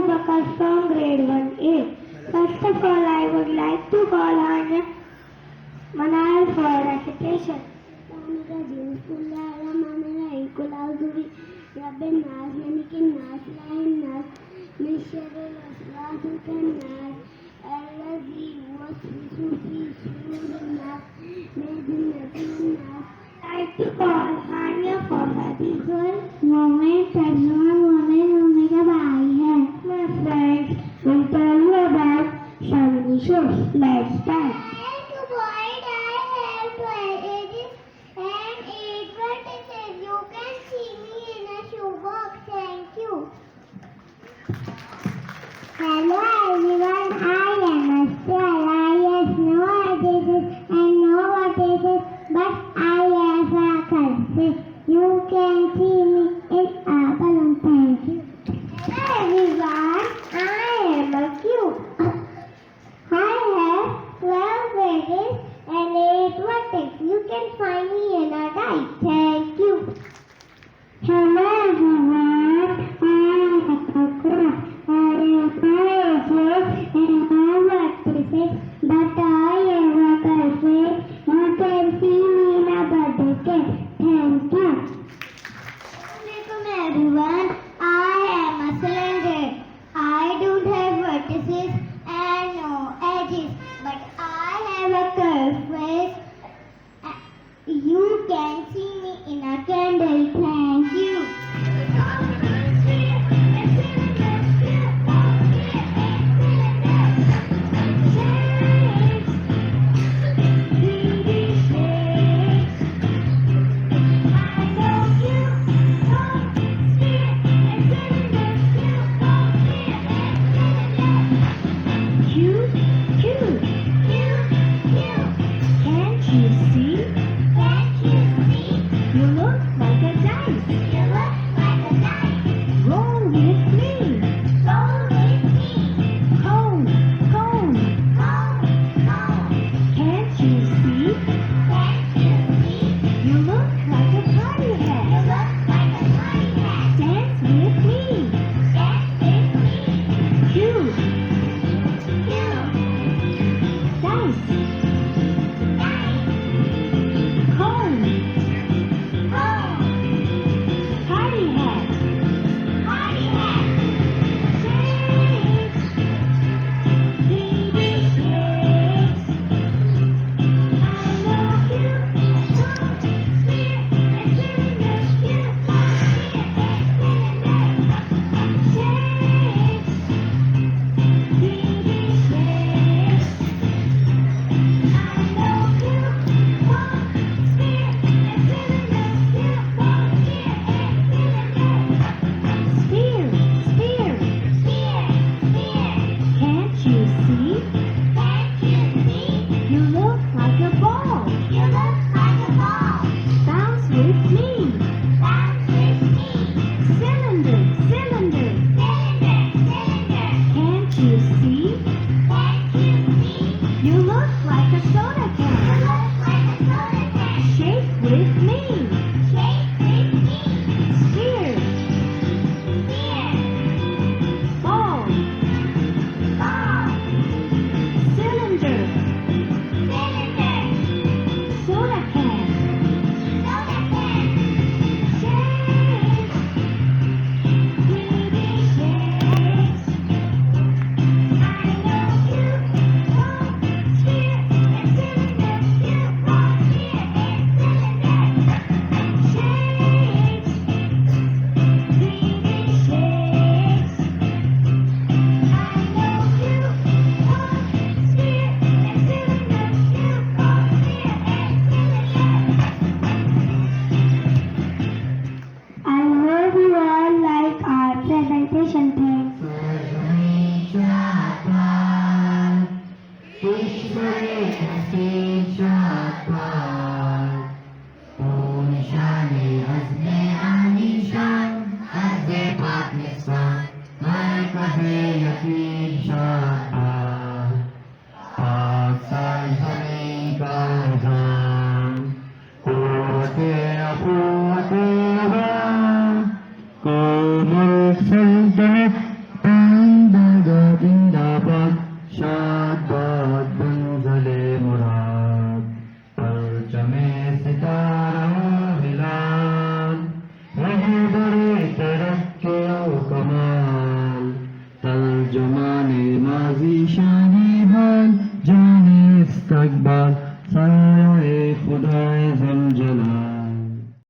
Bakar from grade 1A. First of all, I would like to call on Manal for recitation. I like to call Hania for the visual moment personal moment होने का भाई है. My friends will tell you about family shows. Let's start. Hello everyone, I am Astra. I know what it is, I know what it is, but I have a cousin. You can see me in a balloon. Thank you. Hello everyone, I am a cube. I have 12 edges and 8 vertex. You can find me in a die. Thank you. Hello everyone, I am a cockroach. But I am a cousin. You can see me in a bucket. Thank you.